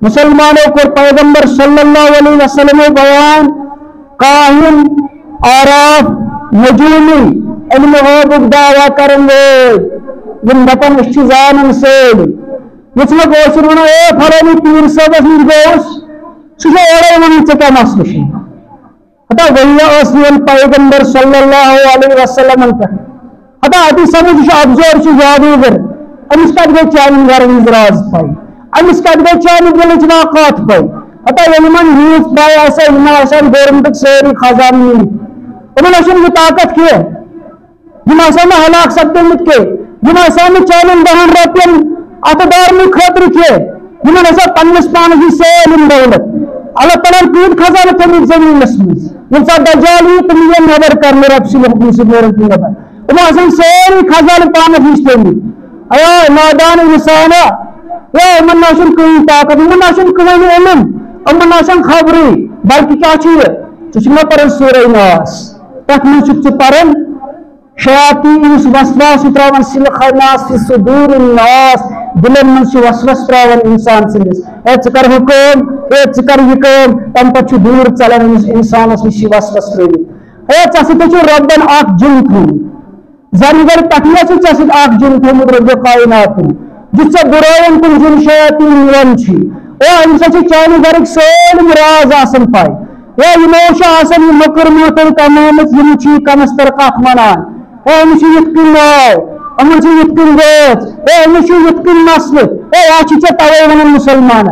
मुसलमानों को पैगंबर सल्लल्लाहु अलैहि वसल्लम बयान काहिन आराफ नजूमी इल्म गैब दावा करेंगे यम दपन जान सेल ये वन ए फलानी पीर साहब नश गोस सह ओरे वन क्या मसल हता वही पैगंबर सल्लल्लाहु अलैहि वसल्लम पे हता अति समझ अब्जोर जादूगर अमिस कत गई चान घर राज पाई अमिस कत गई चान दिल वाकत पाई हता यमन यूथ बाय गवर्नमेंट सारी खजान इन यह ताकत कह हलाक सपदमुत कह चान 10 रपन अत दारन खतर कह पन्नस पान सैलम दौलत अल्लाह तआला कूद खजान थमित जमीनस मज ये दज्जाल यी तुम ये नबर कर रब हुक्म से नबर सारी खजान पान हिश थमित अया नादान इंसाना इन कहीं ताकत इन कहीं इलम इन खबरी बल्कि क्या पर सूरह नास तथ मज पान शयातीन वसवास त्रावन सिल खन्नास सुदूर नास दिलन मज वसवस त्रावन इंसान सिंदिस कर हुकुम कर यह कम तम पे दूर चलान इंसानस नश वसवस त्रित रबन अख जिन थोमुत जानवर पे जिन थोमुत रब कायनात जिस बुरायन कुन जिन शयातीन वन अम चान घर सालम राज पाई यमो मकर मोतर तमाम कमस तर कथ वनान अमिस नाव अमन यन गोच अमिस यन मसल चे तवे वन मुसलमान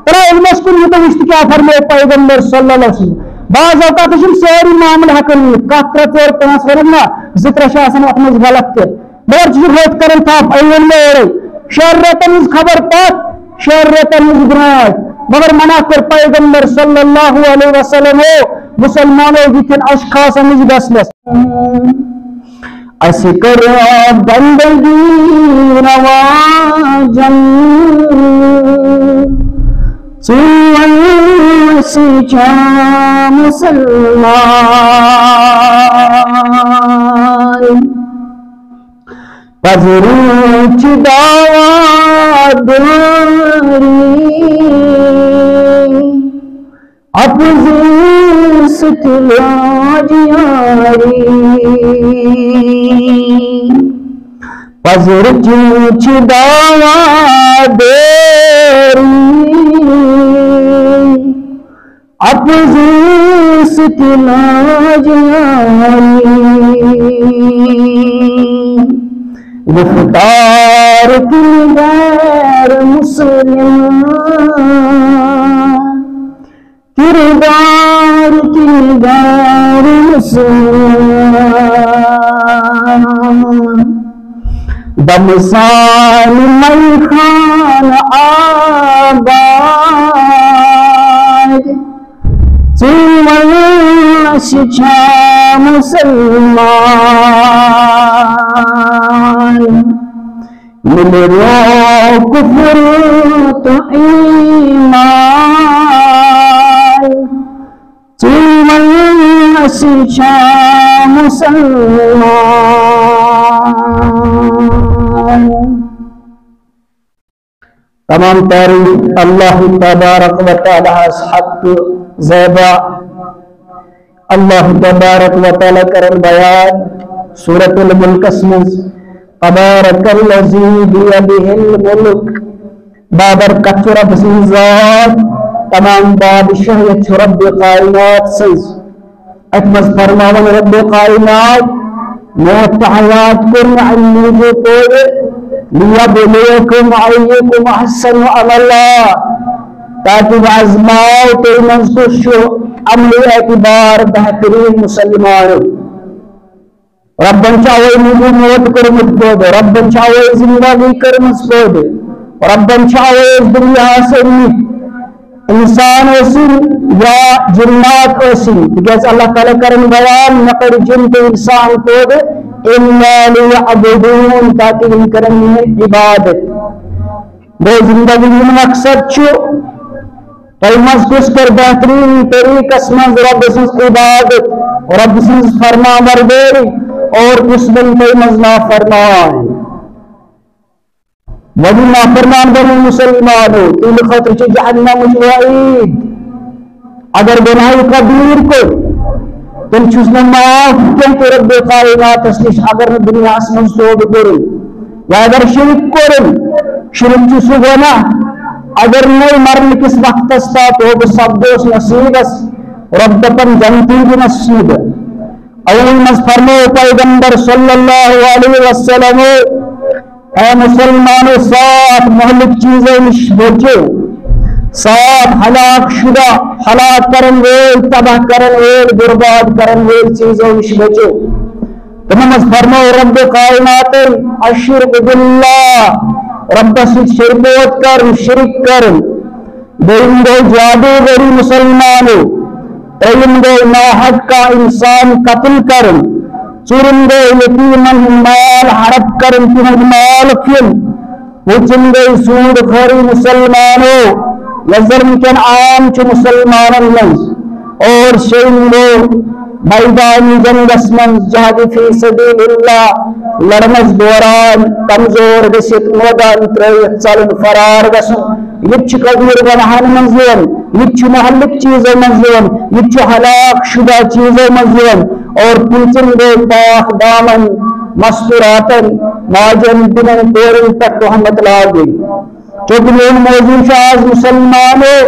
तरा इलमस कुन यूत वुच क्या फरमाए पैगंबर सल्लल्लाहु अलैहि वसल्लम बाज औकात सारी मामल हेकन कथ 3 4 5 वन ना 2 3 अत मज गलत तगर हथ कर थप वन मे ओरे 6 रेतन खबर पत 6 रेतन ब्रा मगर मना कर पैगंबर सल्लल्लाहु अलैहि वसल्लम मुसलमानों यिथन अशखास नश गसनस अस करो बंदगी नवाजन मुसलमान पजरूच दावादारी अपज़ सतलाजियारी पजरूच दावादारी अपज़ सतलाजियारी मुख्तार किरदार मुसलमान किरदार मुसलमान दमसान मई खान आबाद चुमन शिक्षा मुसलमान मिलो कुफर तो ईमान चुमन शिक्षा मुसलमान। तमाम तारीफ अल्लाह तबारक व तआला हक ज़ैबा अल्लाह तबारक व तआला करन बयान सूरतुल मुल्क मज तबारकल्लज़ी बियदिहिल मुल्क बाबरकत रब ज़ात तमाम बादशाहियत रब कायनात सज अतमज फरमावन रब कायनात मौत हयात कुन अन्नी को लियबलुवकुम अय्युकुम अहसनु अमला ताकि आजमाओ तो मंसूश अमल एतबार बेहतरीन मुसलमान रब्बन चावे मुझे मौत करमुत बोद रब्बन चावे जिंदगी करमुत बोद रब्बन चावे दुनिया से इंसान ओसिन या जिन्नात ओसिन बिकॉज़ अल्लाह ताला करन बयान नकर जिन तो इंसान बोद इन्ना लियअबुदून ताकि इन करन इबादत दो जिंदगी में मकसद छु तमज कुछ कर बेहतरीन तरीकस मज रब सज इबादत रब सज फरमा बरदारी और कुछ दिन तमज ना फरमान वही नाफरमान बने मुसलमानों तुम खतर जहन्नम वईद अगर गुनाह कबीर को तुम छुस माफ कह रब कायनात नश अगर दुनिया मज तोब कर या अगर शिरक सह गुनाह अगर नई मरन किस वक्त तोब सपदोस नसीबस रब दपन जनती भी नसीब अवल मज फरमो पैगंबर सल्लल्लाहु अलैहि वसल्लम ऐ मुसलमानों सात महलिक चीजों निश बचो सात हलाक शुदा हलाक करन वेल तबाह करन वेल बर्बाद करन वेल चीजों निश बचो तमस फरमो रब कायनात अशिरक बिल्लाह रब से शिरक कर दोम गो जादूगरी मुसलमानों त्रीम गो नाहक का इंसान कत्ल कर चुरम गो यतीमन माल हड़प कर माल खिल हुचम गई सूद खोरी मुसलमानों यजरम कन आम च मुसलमानन मज और शेम गो मैदानी जंगस मन जहाद फी सबीलिल्लाह लड़मस दौरान कमजोर गसित मैदान त्रयत चलन फरार गसन ये कबीर गुनाहन मज ये महलिक चीजों मज ये हलाक शुदा चीजों मज और पुलचन गो पाक दामन मस्तूरातन माजन बिनन कोरन तक रहमत लागे चूंकि मेन मौजूद आज मुसलमानों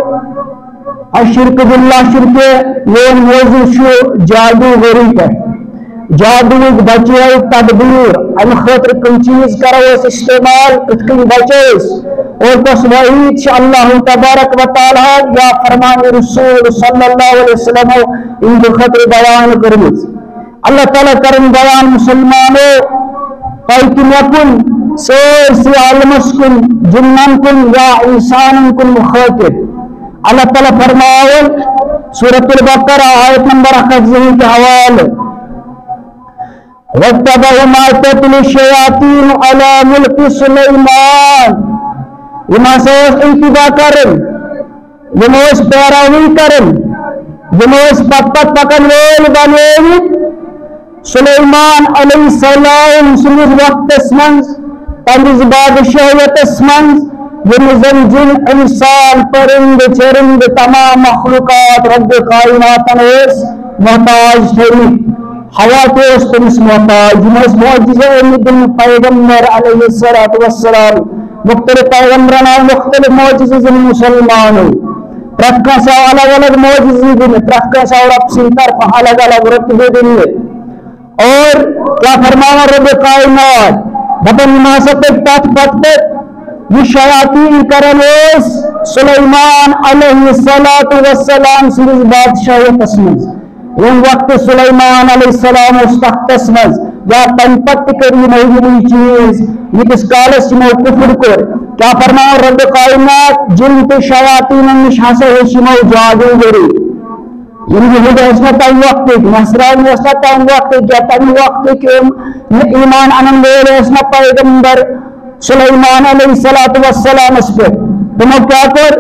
अशिरक बिल्लाह शिरक मेन मौजूद जादूगरी पर जादू बचे तदबीर अम खतर कम चीज करो इस्तेमाल कन बचेस और तस वहीद अल्लाह तबारक व तआला या फरमान रसूल सल्लल्लाहु अलैहि वसल्लम इन खतर बयान करमिस अल्लाह ताला करन बयान मुसलमानों पैकिन सोसी आलमस कुन जिन्नन कुन या इंसान कुन मुखातिब अल्लाह ताला फरमावन सूरतुल बकरा आयत नंबर 1 के हवाले वत्तबअ मा तत्लु शयातीन अला मुल्क सुलैमान यमा से इंतबा करन यमोस पैरावी करन यमोस पत्त पकन वेल बनेवी सुलैमान अलैहिस्सलाम सुनिस वक्तस मंज तमिज बादशाहयतस मंज यम जिन इंसान परिंद चरिंद तमाम मखलूकात रब कायनातन मोहताज थे हवा के तमिस मोहताज मोजिज़े दिन पैगंबर अलैहिस्सलातु वस्सलाम मुख्तलिफ पैगंबरन मुख्तलिफ मोजिज़े मुसलमानों प्रत अलग अलग मोजिज़े दिन प्रत रब सिंह तरफ अलग अलग रुतबे दिन और क्या फरमावा रब कायनात बतन मासत तथ पत ये शयातीन करन सुलैमान अलैहिस्सलातु वस्सलाम सिंह बादशाहयतस मंज यम वक्त सुलैमान अलैहिस्सलाम उस तख्तस मज या तन पत्त करी मौजूद चीज यस कालस यमो कुफर कोर क्या फरमाओ रब कायनात जिन ते शयातीन निश हसे यमो जादूगरी यम हुदा तम वक्त नसरानी तम वक्त क्या तम वक्त के ईमान अनन वेल पैगंबर सुलैमान अलैहिस्सलातु वस्सलाम पे तुम क्या कर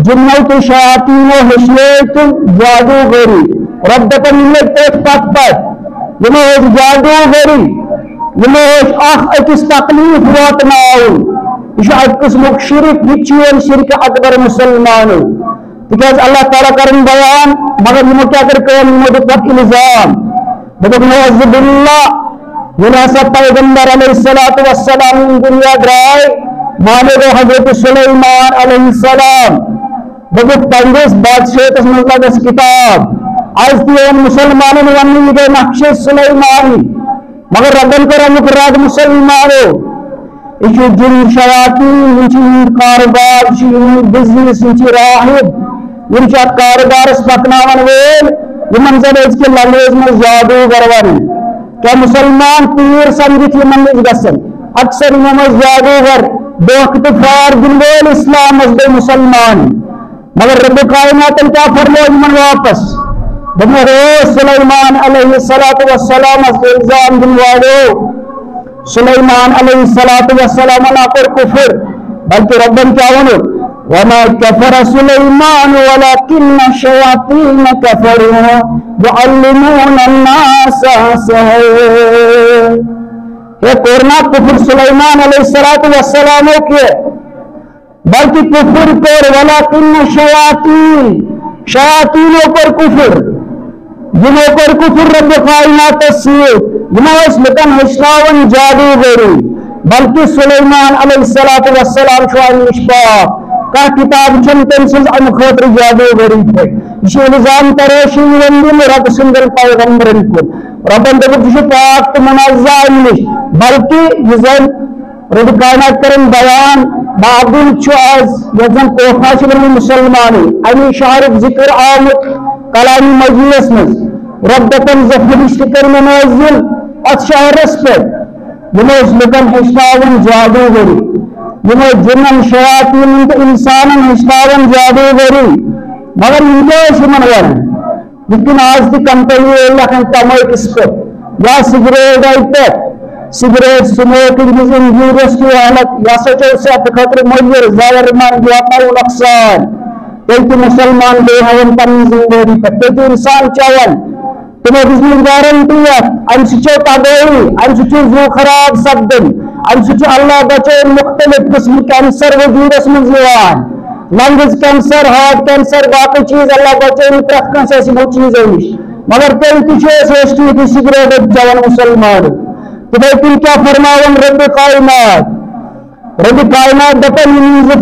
जिन्नो ते शयातीन हसले तुम जादूगरी रब दपन पत यमो जादूगरी यमो अकिस तकलीफ वातनाउन यह किस्मुक शिरक यह शिरक अकबर मुसलमानों तिकाज अल्लाह ताला करन बयान मगर यमो क्या कर यमो दुख इल्जाम नौज़ुबिल्लाह ये पैगंबर अलैहिस्सलातु वस्सलाम दुनिया द्राय माने गो हजरत सुलैमान अलैहिस्सलाम बहुत तंगेस बादशाह लगस किताब आज तीन मुसलमानों वन गए नक्शे सुलैमानी मगर रबन कर अमुक राज मुसलमानों यह जिन शयातीन कारोबार बिजनेस राहिब इन कारोबार पकनावन वेल इन जन के लंगेज में जादूगर वन क्या मुसलमान पीर समझित इन गसन अक्सर इन जादूगर दोख फार दिन वेल इस्लाम मजद मुसलमान मगर रब कायनात क्या फरमो इन वापस सुलैमान अलैहिस्सलातु वस्सलाम इल्जाम दिलवालो सुलैमान अलैहिस्सलातु वस्सलाम ना कर कुफर बल्कि रब्बन क्या वनो वमा कफर सुलैमान वलाकिन्न शयातीन कफरू युअल्लिमून अन्नास सहर ये कोरना कुफर सुलेमान अलैहिस्सलाम के, बल्कि कुफर पर वलाकिन शयातीनों पर कुफर, यमो पर कुफर रब कायनात यमो लुकन हश्रावन जादूगरी, बल्कि सुलेमान अलैहिस्सलाम निश पाक का किताब चन तम सज अम खतर जादूगरी पे यह इल्जाम तराशी दिन रब सुंदर पैगंबरन को रबन दोपुक पाक तो मुनज़्ज़ह अमि निश, बल्कि यह जन रब कायनात करन बयान बाबुल आज यन कोफा मुसलमान अमी शहर जिक्र आमुत कलामी मजलिस मज रब दपन जफरिश्त कर नाजिल अत शहरस पे यमो लुकन हश्रावन जादूगरी, यमो जिन्न शयातीन तो इंसान हश्रावन जादूगरी, मगर इनके मन वन लेकिन आज की कंपनी तमो किस पे या सिगरेट पे cigarette smoking is injurious to health या सचो से खतर मुजर जाहिर मान वाता नुकसान तो मुसलमान बेहवन पन्नी जिंदगी पे तो इंसान चावन तुम्हें बिजली गारंटी है अम सचो तगोई अम सचो जो खराब सब्दन अम सचो अल्लाह बचे मुख्तलिफ किस्म कैंसर वजूदस में जीवान लंग्स कैंसर हार्ट कैंसर बाकी चीज अल्लाह बचे प्रत कंस वो चीज मगर तेल सिगरेट चवन मुसलमान तो क्या फरमावन रब कायनात दपन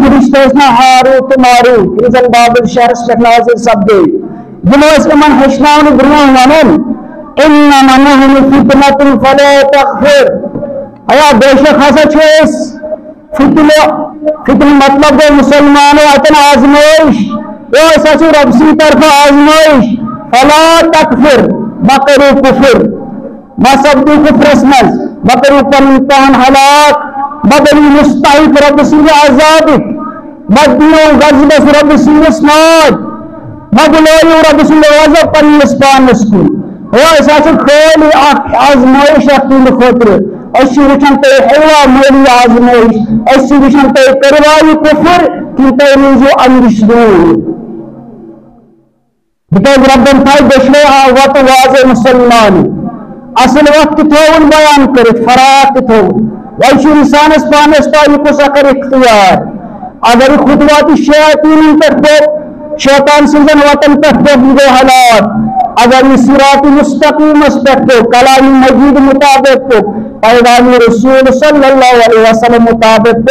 फरिश्ते हारूत मारूत इन बाबुल शहरस पे नाज़िल सपदे यमो इमन हश्रावन ब्रोह वन इन्नमा नहनु फितनतुन फला तकफुर, अया बेशक हसा फितन मतलब गो मुसलमानों अतन आजमाइश वो सच रब सी तरफ आजमाइश फला तकफुर बकरू कुफर मसब्दु कुफरस मज बकरू पन हलाक बदली मुस्ताहिक रब सी आजादिक मदियो गजबस रब सी नाद मगलोयु रब सी वजह पन्नस पानस कुन वो खाली आजमाइश तुंद खुद वुचान तुम हवा मोली आजमाइश वुचान तुम करवायु कुफर कि तुम नीजो अमिश दूर बिकॉज रबन थी दशवे वत वाजे मुसलमान असल वक्त थोन बयान कर फराक थोन वह इंसानस पानस तायु कुछ कर इख्तियार अगर खुद वात शयातीन पे शैतान सिंजन वतन पे गो हालात अगर सिरात मुस्तकीम पे कलाम मजीद मुताबिक पैगाम रसूल सल्लल्लाहु अलैहि वसल्लम मुताबिक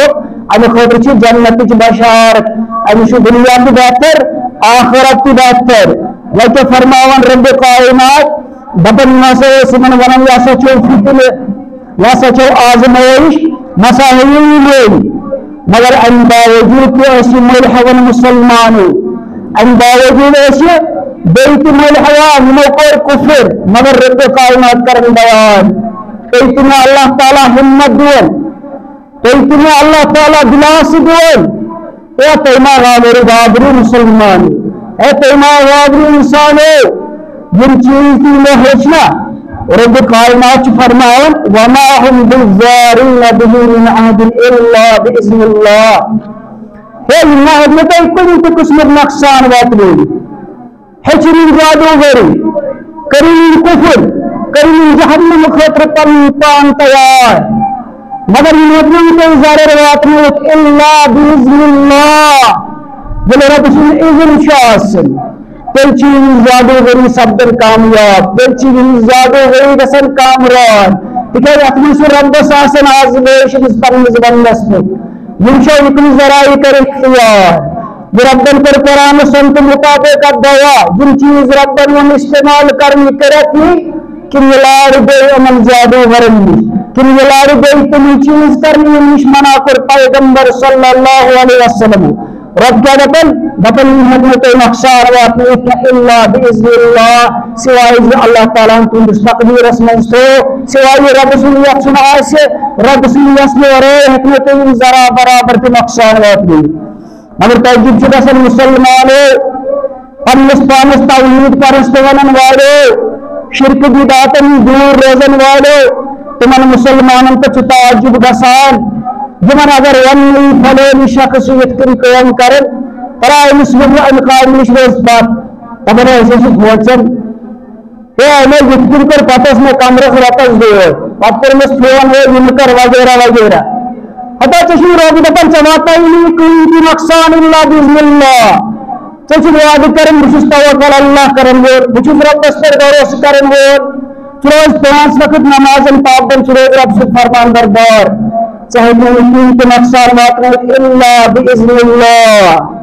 अमे खतर जन्नत बशारत अमे दुनिया की बेहतर आखिरत की बेहतर वह फरमावन रब कायनात दपन मन वन यह सचो फितन यह सचो आजमाइश मसाहिल मगर अम बावजूद मुल हवन मुसलमानों अम बावजूद बेत मुल हवा मोकोर कुफर मगर रब कायनात कर बयान तो तुम्हें अल्लाह ताला हिम्मत दुन तो तुम्हें अल्लाह ताला दिलास दुन ए तैमा गाबरू गाबरू मुसलमान ए तैमा गाबरू इंसान जिन चीज की में होचना रब कायनात फरमान वमा हुम बिज़ारिन बिही मिन अहदिन इल्ला बिइज़्निल्लाह हे इन्ना हदमत कोई किस्म नुकसान वातनी हेचरीन जादूगरी करीन कुफर करीन जहन्नम खतर पान तैयार मगर नबी के ज़ाहिर वातनी इल्ला बिइज़्निल्लाह बोले रब सुन इज़्न शासन तेल चीज जादूगरी सब्दन कामयाब तेल चीज जादूगरी गसन कामरान तिकज अतमस रब्बस आसन आजमाइश पन्नस बंदस पे युशो इतनी जराई कर इख्तियार जो रब्बन पर कुरान संत मुताबिक दवा जिन चीज रब्बन हम इस्तेमाल करनी करती किन लाड़ दे अमल जादूगरन किन लाड़ दे तुम चीज करनी निश मना कर पैगंबर सल्लल्लाहु अलैहि वसल्लम रब क्या दपन हदमत नक्सार इल्ला बिइज़्निल्लाह सिवाय अल्लाह ताला तुम तकदीर रसमन तो सिवाय रब सुनियत सुना से रब सुनियत में रे हकमत जरा बराबर के नक्सार वात गई मगर तौजीब गसन मुसलमान पन्नस पानस तौहीद परस्त वनन वाले शिरक बिदातन दूर रोजन वाले तुमन मुसलमानन तो ताजुब गसान जमन अगर वन फले शख्स काम कर पराय मुस्लिम काबिल बात तब वचन गिर कर पतस में कमरस रतस दो पत्थर में फोन है मिलकर वगैरह वगैरह हता चशु रब दपन चवाता ही कोई नुकसान इल्ला बिस्मिल्लाह चशु वाद करन बुशुस तवक्कल अल्लाह करन वो बुशुस रब पर भरोसा करन वो रोज 5 वक्त नमाज पाबंद सुरेग रब से फरमान बरदार चाहे कोई नुकसान वात इल्ला बिस्मिल्लाह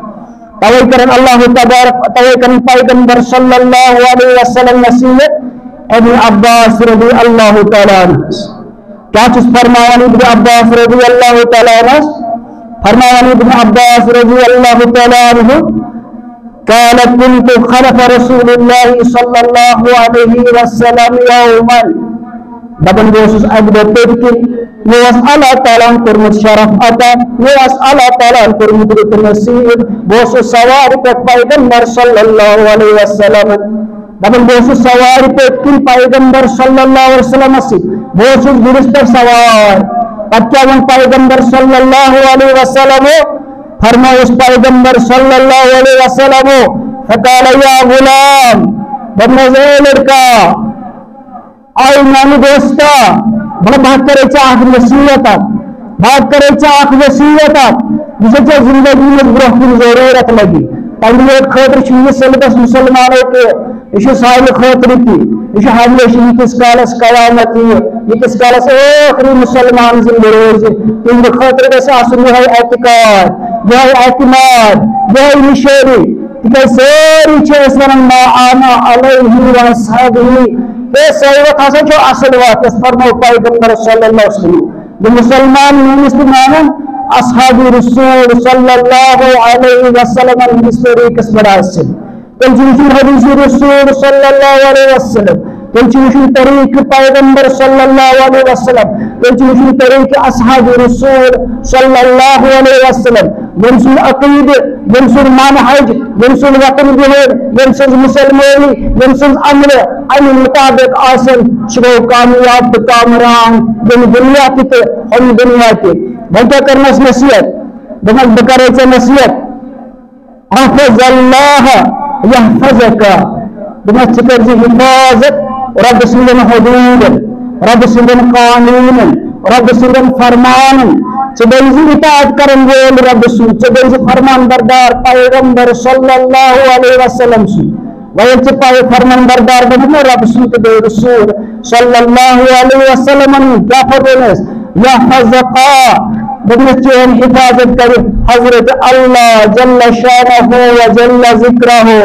तवई करन अल्लाह तबारक तवई करन पैगंबर सल्लल्लाहु अलैहि वसल्लम नसीहत इब्न अब्बास रज़ी अल्लाह तआला अन्हु क्या चीज फरमावन इब्न अब्बास रज़ी अल्लाह तआला अन्हु फरमावन इब्न अब्बास रज़ी अल्लाह तआला अन्हु قال كنت خلف رسول الله صلى الله عليه وسلم يوما دبن بوسس ابد تركي نواس الله تعالى كرمت شرف اتا نواس الله تعالى كرمت نصيب بوسس سوار पे पैगंबर सल्लल्लाहु अलैहि वसल्लम दबन बॉसुस सवार पे कि पैगंबर सल्लल्लाहु अलैहि वसल्लम से बॉसुस दुरुस्त सवार पक्का पैगंबर सल्लल्लाहु अलैहि वसल्लम फरमाया उस पैगंबर सल्लल्लाहु अलैहि वसल्लम फकाल या गुलाम बन्ने लड़का आई नानी दोस्ता बड़ा भाग करे चाह नसीहत भाग करे चाह वसीयत जिसे जिंदगी में ब्रोह की जरूरत लगी तंग खतर सलबस मुसलमानों के यह साल खतर यह हमेशा यीस कालस कयामत यीस कालस आखिरी मुसलमान जिंदे रोज तिंद खतर गह एतकाद यह एतमाद यह निशानी तिक सारी वन मा आना अलैहि व अस्हाबिही सहीवत हसा असल वात फरमो पैगंबर सल्लल्लाहु अलैहि वसल्लम जो मुसलमान मानन अस्हाबी रसूल सल्लल्लाहु अलैहि वसल्लम इस तरीके बड़ा असल तेल हदीस रसूल सल्लल्लाहु अलैहि वसल्लम तेल तरीक पैगंबर सल्लल्लाहु अलैहि वसल्लम तेल तरीक अस्हाबी रसूल सल्लल्लाहु अलैहि वसल्लम यमसुल अकीद यमसुल मनहज यमसुल वतन बिहर यमसुल मुसलमानी यमसुल अमल अन मुताबिक आसन छो कामयाब कामरान दिन दुनिया ते हम दुनिया के बता करना नसीहत दमक बकरे से नसीहत हफ़ज़ल्लाह यहफ़ज़का दमक चिकर जी हिफाजत रब सुलन हुदूद रब सुलन कानून रब सुलन फरमान चबेजी इताअत करन वोल रब सु चबेजी फरमान बरदार पैगंबर सल्लल्लाहु अलैहि वसल्लम सु वयल च पाए फरमान बरदार बने रब सु के रसूल सल्लल्लाहु अलैहि वसल्लम क्या फरमास यहफ़ज़का बने चेन हिफाजत करे हजरत अल्लाह जल्ल शानहु व जल्ल ज़िक्रुहु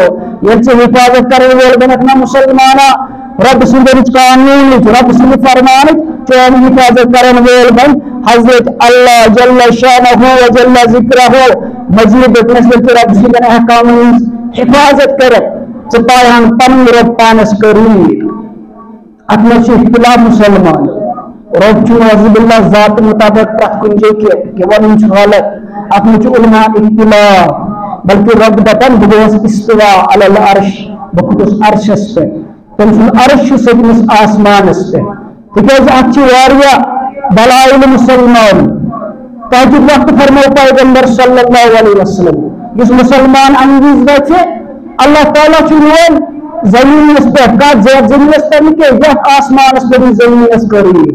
ये च हिफाजत करे वोल बने मुसलमाना रब सुंदर कानून रब सुंदर फरमान चैन हिफाजत करन वोल बन हजरत अल्लाह जल्ल शानहु व जल्ल ज़िक्रुहु मजीद नस्ल के रब सुंदर अहकाम हिफाजत करे चपायन पन रब पानस करी अपने इख्तिलाफ मुसलमान रब नज़ुबिल्लाह ज़ात मुताबिक तक कुंजे के वन गलत अपने उलमा इख्तिलाफ बल्कि रब दपन बगोस इस्तिवा अलल अर्श बकुतुस अर्शस पे तमसुल अर्श सतमस आसमानस पे तिकाज अच्छी वारिया दलाइल मुसलमान ताजुब वक्त फरमाओ पैगंबर सल्लल्लाहु अलैहि वसल्लम जिस मुसलमान अंगीज बचे अल्लाह ताला चुनोन जमीन पे का जमीन पे के यह आसमान पे जमीन करी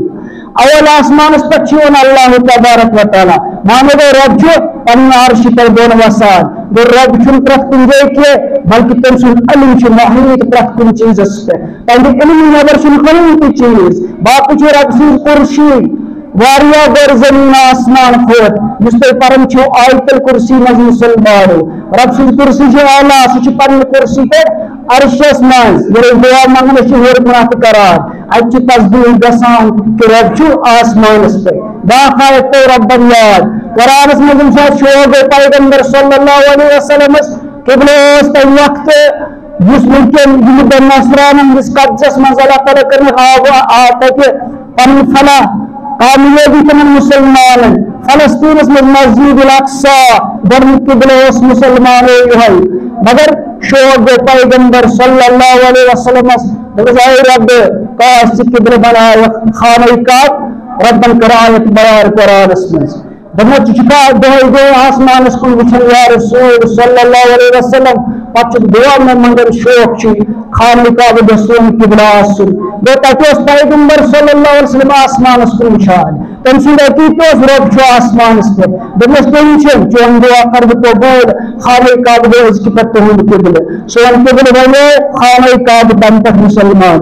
अवल आसमान पर चुन अल्लाह तबारक व तआला मानो गो रब जो पन्न अर्श पर दोन वसान गो रब चुन प्रत कुंजे के बल्कि तम सुन अलिम छु महीत प्रत कुन चीज पे तंग इल्म नबर सुन कोई चीज बाप छु रब सुन कुर्सी वारिया गर जमीन आसमान खोट मुस्ते परम छु आयतल कुर्सी मज मुसलमान रब सुन कुर्सी जो आला सु पन्न कुर्सी पे अर्शस मज ये दुआ मांगने छु होर मुनात करार अच्छ तस्बीह गसान के रब छु आसमान पे दाखा तो रब्बन याद कुरान में इंसान शोग पैगंबर सल्लल्लाहु अलैहि वसल्लम किबलोस तय वक्त जिसमें के युद्ध नसरान जिस कब्जस में अल्लाह ताला करने आता के पन फला कामयाबी तमन मुसलमान फलस्तीन में मस्जिद अल-अक्सा बर्न किबलोस मुसलमान है मगर शोग पैगंबर सल्लल्लाहु अलैहि वसल्लम बजाय रब का किबल बनाया खाने का रब्बन करायत बयान कुरान में दमत चुका दो आसमान को वचन या रसूल सल्लल्लाहु अलैहि वसल्लम पच दुआ में मंगन शौक खाने का दोस्तों किबला गो तक पैगंबर सल्लल्लाहु अलैहि वसल्लम आसमान कुन वुचान तम सद अकीद रब आसमान पे दोपस टेंशन चोन दुआ कर कबूल खाने का कि पे तुद किबल सोन किबल वो खाने का तम पे मुसलमान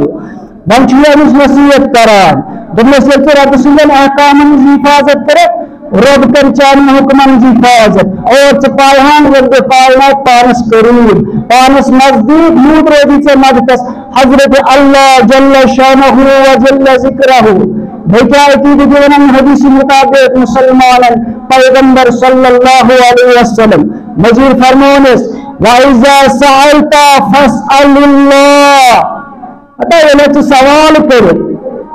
वन नसीहत करान दोपस ये रब सदन अहकाम हिफाजत कर रब कर चान हुक्मन हिफाजत और पायहान रब कायनात पानस करीब पानस नजदीक यूद रोजी से मदतस हजरत अल्लाह जल्ल शानहु व जल्ल जिक्रहु बेटा अकीद जीवन हदीस मुताबिक मुसलमान पैगंबर सल्लल्लाहु अलैहि वसल्लम मजीद फरमानस व इज़ा सअलता फस्अलिल्लाह हता ये सवाल कर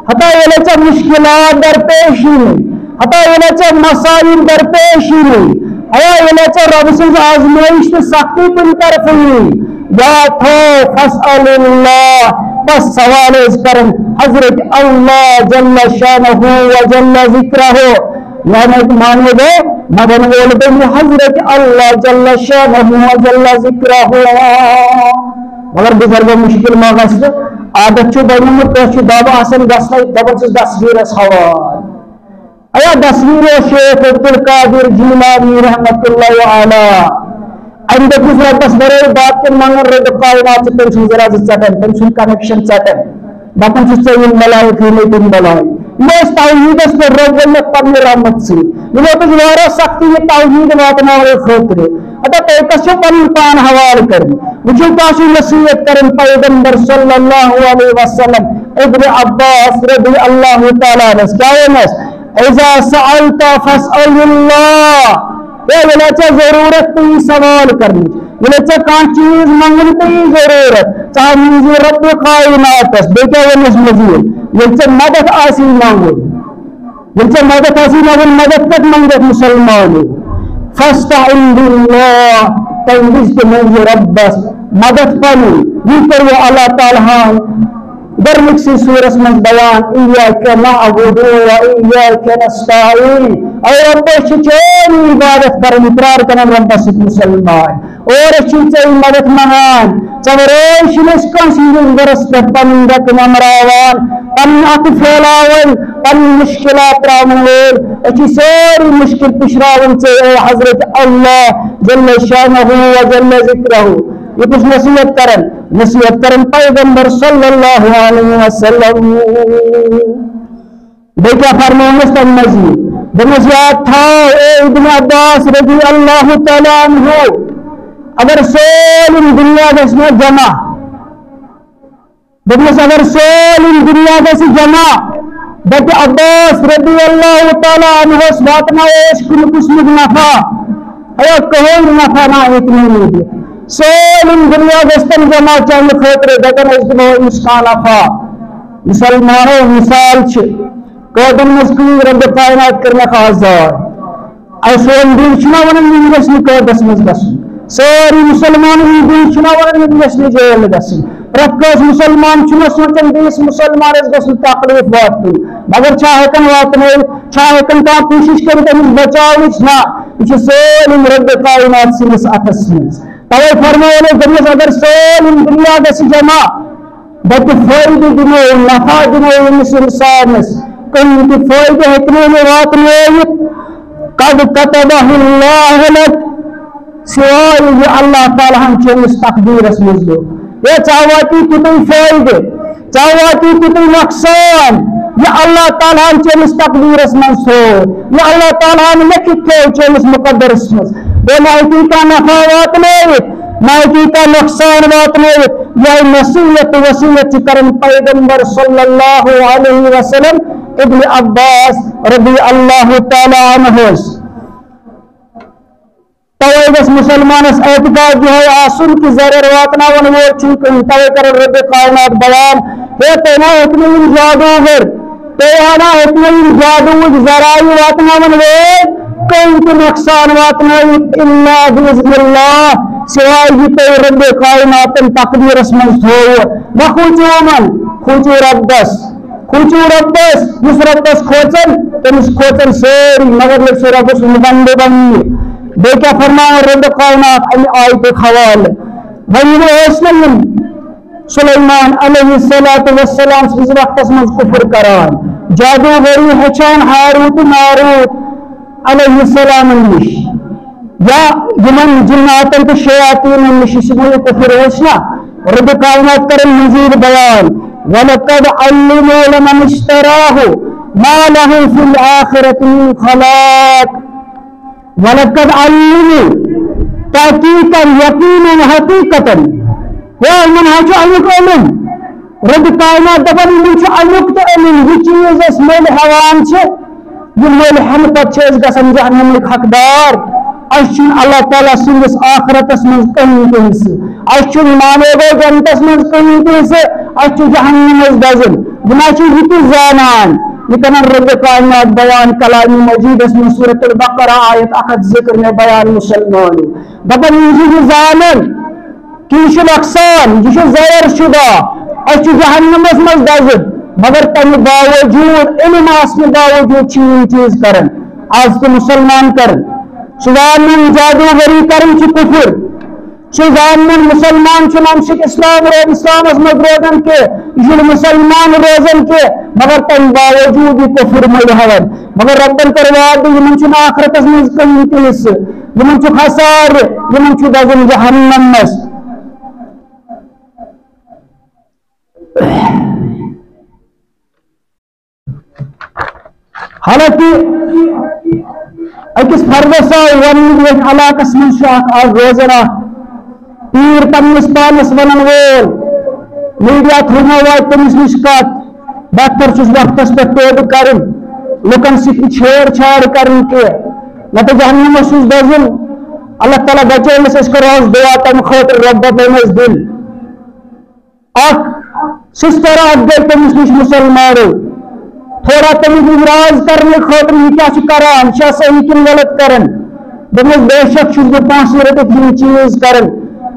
हता ये मुश्किलात दरपेश हता ये मसाइल दरपेश हया ये रब सज आजमाइश तो सख्ती कुन तरफ या थो फस्अलिल्लाह बस सवाल करन हजरत अल्लाह जल्ल शानहु व जल्ल जिक्रहु यानी माने गए मदन बोल पे हजरत अल्लाह जल्ल शानहु व जल्ल जिक्रहु मगर बुजुर्ग मुश्किल मा गस आदत बनमुत तो दावा आसन गस दपन तस्वीर हवाल अया तस्वीर शेख अब्दुल कादिर जीलानी रहमतुल्लाह अलैह अंद गुजरा बस बड़े बात के मंगर रे कायनात तम जरा चटन तम कनेक्शन चटन दपन इन मलाई फीले तुम मलाई ये तौहीद पे रब ने पन्ने रहमत से ये तो वारा सख्ती ये तौहीद वातना वाले खोतरे अदा तोकस पन पान हवाल कर मुझे काशी नसीहत करन पैगंबर सल्लल्लाहु अलैहि वसल्लम इब्न अब्बास रज़ी अल्लाह तआला अन्हु क्या है इज़ा सअलता फस्अलिल्लाह ये जरूरत पे सवाल करनी ये चीज मंगनी पे जरूरत चाहे रब कायनात बेटा मजीद ये मदद आसी मांगो ये मदद आसी मांगो मदद तक मंगत मुसलमान फस्तईन बिल्लाह तंगिज के मंगे रब्बस मदद पानी ये करो अल्लाह ताला दरमिक से सूरत में बयान इय्याका नअबुदु व इय्याका नस्तईन और रब चोन इबादत कर इकरार करन रब से मुसलमान और चीज़ मदद मंगान चवरेश निस्कन सीधे दरस पे पंडक नमरावान पन अत फैलावन पन मुश्किलात रामल अच्छी सारी मुश्किल पिछरावन से हजरत अल्लाह जल्ल शानहु व जल्ल जिक्रहु ये कुछ नसीहत करन पैगंबर सल्लल्लाहु अलैहि वसल्लम बेटा फरमानस तम मजीद बमज़ियात था इब्न अब्बास रज़ी अल्लाह तआला अन्हु अगर सोल दुनिया में जमा बदमस अगर सोल दुनिया से जमा बट अब्बास रज़ी अल्लाह तआला अन्हु वातना कुल कुछ नफा अरे कहो नफा ना इतनी नहीं सोल दुनिया गस्तन जमा चंद खोतरे दगन इसका नफा मुसलमानों मिसाल कदम मजकूर रब कायनात करने का आजार सोन दिल वन कदस मज गसन सारी मुसलमान दिल वन जेल गसन प्रत मुसलमान सोचान बेस मुसलमान गसन तकलीफ वात मगर हेकन वातन कह कोशिश कर बचाव ना यह सारी रब कायनात सिंस अथस मज तवे फरमाने जब अगर सोल दुनिया गस जमा बट फायदे दिनो नफा दिनो इंसानस कहीं फायदे हेकने में वात कद कतबहुल्लाह लक सिवाय अल्लाह ताला हम चेस तकदीरस मज दो ये चाहवाती कि फायदे चाहवाती कि नुकसान ये अल्लाह ताला हम चेस तकदीरस मज हो ये अल्लाह ताला हम लिखित थे चेस मुकद्दरस मज बेमाइती का नफा वात माइती का नुकसान वात यह नसीहत वसीयत करन पैगंबर सल्लल्लाहु अलैहि वसल्लम इब्न अब्बास रज़ी अल्लाह तआला अन्हु तवे मुसलमानस एतकाद जो है आसुन की जरर वातना वन वो चूक तवे कर रब कायनात बयान हे तेना इतनी जादूगर तेना इतनी जादू जराई वातना वन वो कहीं नुकसान वातना इल्ला बिइज़्निल्लाह सिवाय तो रब कायनात तकदीरस मज हो बखुजूमन खुजू रब्बस जिस रब्बस खोचन तमिस खोचन सारी मगर से रब्बस बंदे बंदी बेटा फरमाया रब कायनात आयत हवाल वन सुलेमान अलैहिस्सलाम वक्त मज कुफर करान जादूगरी हेचान हारूत मारूत अलैहिस्सलाम निश या यमन जिन्नातन तो शयातीन निश इसमें कुफर ना रब कायनात कर मजीद बयान वलकद अल्लिमू लिमन इश्तराहु मा लहु फिल आखिरति मिन खलाक वलकद अल्लिमू ताकीकन यकीनन हकीकतन वो इमन हाचु अमुक इल्म रब कायनात दपन इमन छु अमुक तो इल्म ये चीज अस मोल हवान छ ये मोल हम पछ गसन जहन्नम हकदार अशुन अल्लाह ताला सुंदस आखिरतस मज कहीं कहिस अशुन माने गो जन्नतस मज कहीं कहिस अशु जहन्नमस दजन गुना छु हित जानान लेकिन रब कायनात बयान कलाम मजीद में सूरत अल बकरा आयत 1 जिक्र में बयान मुसलमान दपन ये जानन कि अक्सान यह जहर शुदा अशु जहन्नमस मज दजन मगर तम बावजूद इल्म आसने बावजूद चीज करन आज तो मुसलमान करन सुजानन जादूगरी करन छु कुफर सुजानन मुसलमान छु नमसिक इस्लाम रो इस्लामस मज रोजन के यह मुसलमान रोजन के मगर तम बावजूद कुफर मज हवन मगर रब्बन करवाद यमन छु आखिरतस मज कहीं किस यमन छु खसार यमन छु दजन जहन्नम मस हालांकि अकिस फर्दस वन इलाकस मज रोजान पीर पन्नस पानस वन वोल मीडिया थ्रू वा तमिस नश कत बेहतर वक्तस पे तोब कर लुकन सह छेड़छाड़ कर नत जहन्नमस दजन अल्लाह ताला बचैस करो दुआ तम खतर रब दस दिल सिस्टर गई तमिस नश मुसलमानो थोड़ा तमिस इजराज करने खतर यह क्या करान सही कि गलत करन दस बेशक बह 5 रटित यह चीज करन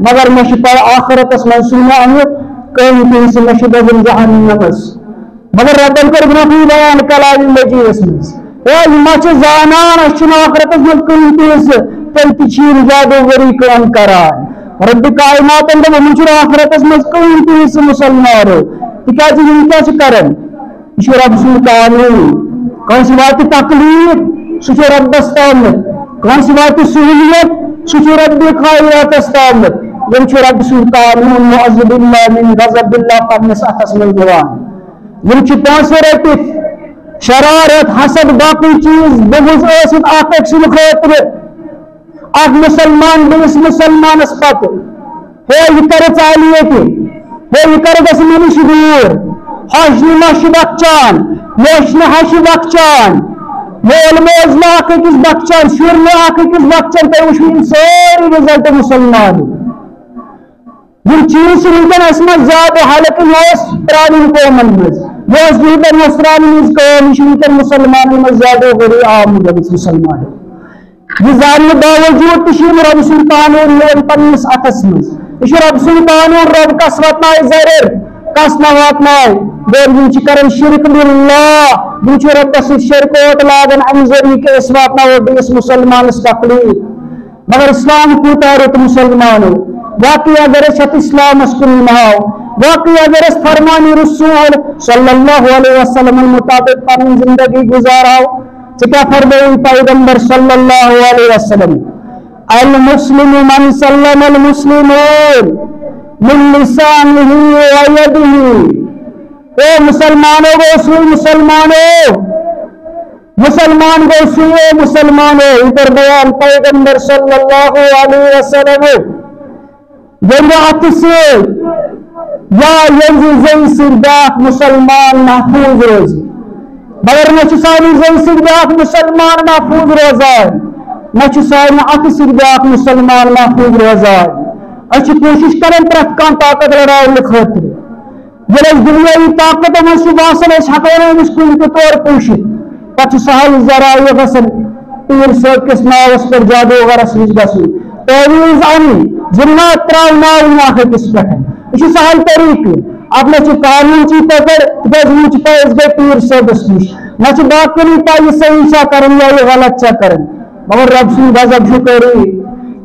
मगर मे पे आखिरतस मज सुना कहीं कहीं मे दजन जहन्नमस मगर रबन कर ब्रोह बयान कलाम मजीदस मज जानान आखिरतस मज कहीं कहीं तल जादूगरी काम करान रब कायनात दपन आखिरतस मज कहीं कहीं मुसलमानो तिकाज यह क्या करन यह रब सुन कानून कंस वात तकलीफ सह रब्बस तामत कंस वात सहूलियत सह रब कायनातस तामत यम रब सुन कानून मुअज़्ज़बिल्लाह मिन गज़बिल्लाह पन्नस अथस मज दिवान यम 5 रटित शरारत हसद बाकी चीज बुग़्ज़ ٲसित अख सुन खतर अख मुसलमान बेस मुसलमानस पत हे यह कर चाल ये हे यह कर गस मनुष दूर हश नश बख्चान मोश हश बख्चान मोल मोज अकिस बख्चान शुर अकिस बख्चान तुम वो सारी रिजल्ट मुसलमान यह चीज वनकस मज ज्यादा हालांकि यह प्रान कौमन मज यह नसरानी कौम यह मुसलमान मज ज्यादा गरी आम मुसलमान यह जान बावजूद रब सुन कानून पन्नस अथस मज यह रब सुन कानून रब कस वतन जर कस न वतन गोर कर शिरक बिल्लाह रब्बस शिरकोट लागन अम जरिए वतनो बेस मुसलमानस तकलीफ मगर इस्लाम कूता रुत मुसलमानो बाकी अगर इस्लामस कुन नहाव बाकी अगर फरमान रसूल सल्लल्लाहु अलैहि वसल्लम मुताबिक पन जिंदगी गुजाराव क्या फरमाया पैगंबर सल्लल्लाहु अलैहि वसल्लम अल मुस्लिम मन सल्लम अल मुस्लिमून मिन लिसानिही व यदिही ओ मुसलमानों गो सुई मुसलमानों मुसलमान गो सुई मुसलमानों इधर बयान पैगंबर सल्लल्लाहु अलैहि वसल्लम यंदा अत से या यंजी जई सिरदाक मुसलमान महफूज रोजी मगर न सानी जई सिरदाक मुसलमान महफूज रोजान न सानी अत सिरदाक मुसलमान महफूज रोजान अच्छी कोशिश करें प्रत कह ताकत लड़ाने खतर ये दुनियावी ताकत मज बासान हको कुन तौर पोषित पे सहल जरा गसन पीर सोब किस नावस पर जादूगरस नश गन तवीज अन जिन्नात त्राव नाव अकिस पे यह सहल तरीक अब न कानून ची पकड़ तज पे पीर सोबस नश न बाकी पाई सही चा कर या गलत चा कर मगर रब सुन गजब करी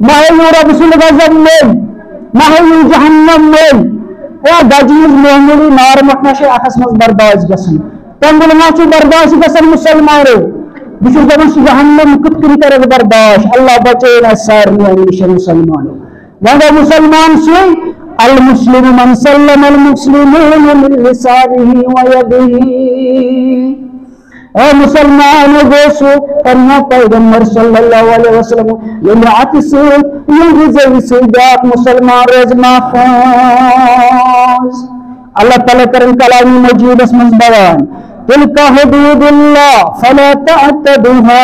मह रब सुन गजब में महल जहन्नम में या गजीज महमूली नार मखना से अखस मज बर्दाश्त गसन तंगुल मा बर्दाश्त गसन मुसलमानो बस दपान सह जहन्नम कितन कर बर्दाश्त अल्लाह बचन सारे नश मुसलमानो वह मुसलमान से अल मुस्लिम मन सल्लम अल मुस्लिमून मिन लिसानिही व यदिही ए मुसलमान गोसो पन्ना पैगंबर सल्लल्लाहु अलैहि वसल्लम ये आतिस ये जैसे बात मुसलमान रोज माफज अल्लाह ताला करन कलाम मजीद में बयान तिलका हुदूदुल्लाह फला तअतदुहा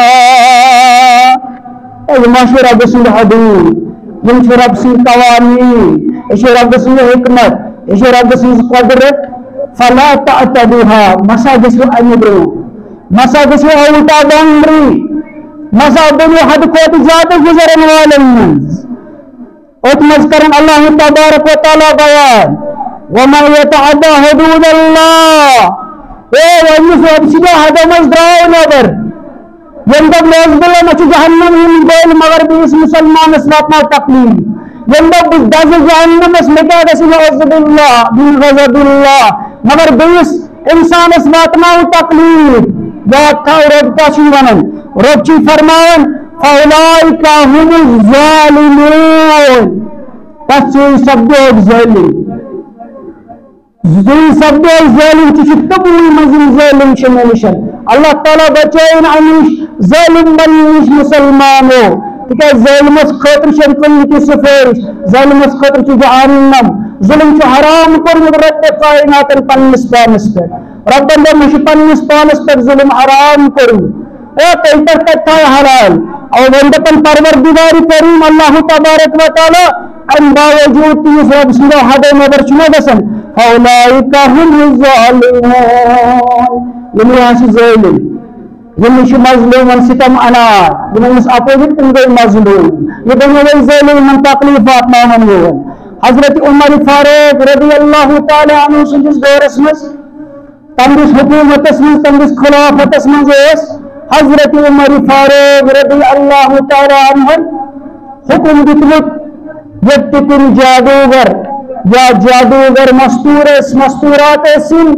ए माशूरा बसुल हदूद यम रब सिंह कवानीन ये रब सिंह हिकमत ये रब सिंह कुदरत फला तअतदुहा मसा गसो अमि ब्रो मसा गसो उल्टा बाउंड्री मसा बनो हद को ज्यादा गुजरन वालन उत मज करन अल्लाह तबारक व तआला बयान वमन यतअद्दा हुदूदल्लाह ए वयस वबसिदा हद मज द्राव नबर यंदब नज़बिल्ला मच जहन्नम हिन गोल मगर बीस मुसलमान अस्लातना तकलीफ यंदब दज जहन्नम अस मिटा गसी नज़बिल्ला बिन गज़बिल्लाह मगर बीस इंसान अस्लातना तकलीफ या का रब का वनन रब ची फरमान फौलाइका हुमुज़ ज़ालिमून पछी शब्द ज़ालिम जुल शब्द ज़ालिम ची तबुल मज़िल ज़ालिम शमलिशन अल्लाह ताला बचाइन अनिश ज़ालिम बनिश मुसलमानो तिका ज़ालिमस खतर शरकुल की सिफारिश ज़ालिमस खतर ची जहन्नम जुल्म ची हराम करमुत रब कायनात पन्निस पानस पे रब्बन दे मश पन्निस पानस पे जुल्म हराम करु ओ तैतर तथा हलाल और वंदपन परवरदिगार करीम अल्लाह तबारक व तआला अन बावजूद तीस रब सिरो हद नबर चुना गसन फौलाइका हुमुज़ ज़ालिमून यमि ज़ालिम यमि मज़लूम सितम अनार यमि अपोजिट तुम गई मज़लूम ये दोनों गई ज़ालिम मन तकलीफात मामन वो हजरत उमर फारूक रज़ियल्लाहु तआला अन्हु सुजिस दौरस में तंदिस हुकूमतस में तंदिस खिलाफतस में हजरत उमर फारूक रज़ियल्लाहु तआला अन्हु हुकुम दितमुत व्यक्ति कुन जादूगर या जादूगर मस्तूरात ऐसिन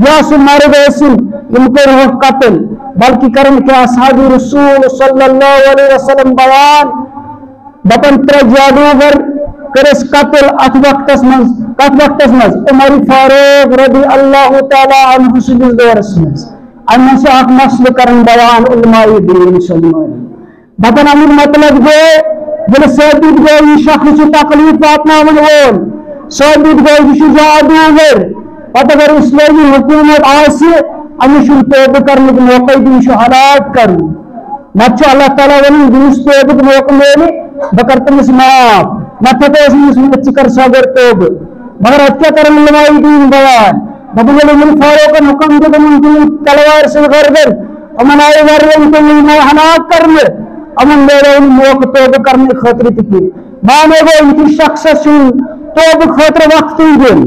या सु मर्द ऐसिन इनको रूह कत्ल बल्कि करन क्या असहाबी रसूल सल्लल्लाहु अलैहि वसल्लम बयान दपन त्रे जादूगर करस कत्ल अत वक्तस मज उमर फारूक रज़ियल्लाहु तआला अन्हु सुदिस दौरस मज अन्ना से अक मसल करन बयान उलमाए दीन मुसलमान दपन अमिन मतलब गो जब साबित गो ये शख्स तकलीफात नामन वोल साबित गो ये जादूगर पता अगर इस्लामी हुकूमत आसे अमिश तौबा करने के मौका दिन हलाक करूँ मत अल्लाह ताला वन दिस तौबा के मौका मेरे बकर तुमस माफ मत तो कर सागर तौब मगर अच्छा कर लमाई दिन बयान बदले मुल फारूक का हुक्म दे मुमकिन तलवार से गर्दन अमन आए गर्दन को मैं हलाक करने अमन मेरे मौका तौबा करने खतरे की माने वो इनकी शख्स सुन तौबा खतरे वक्त दिन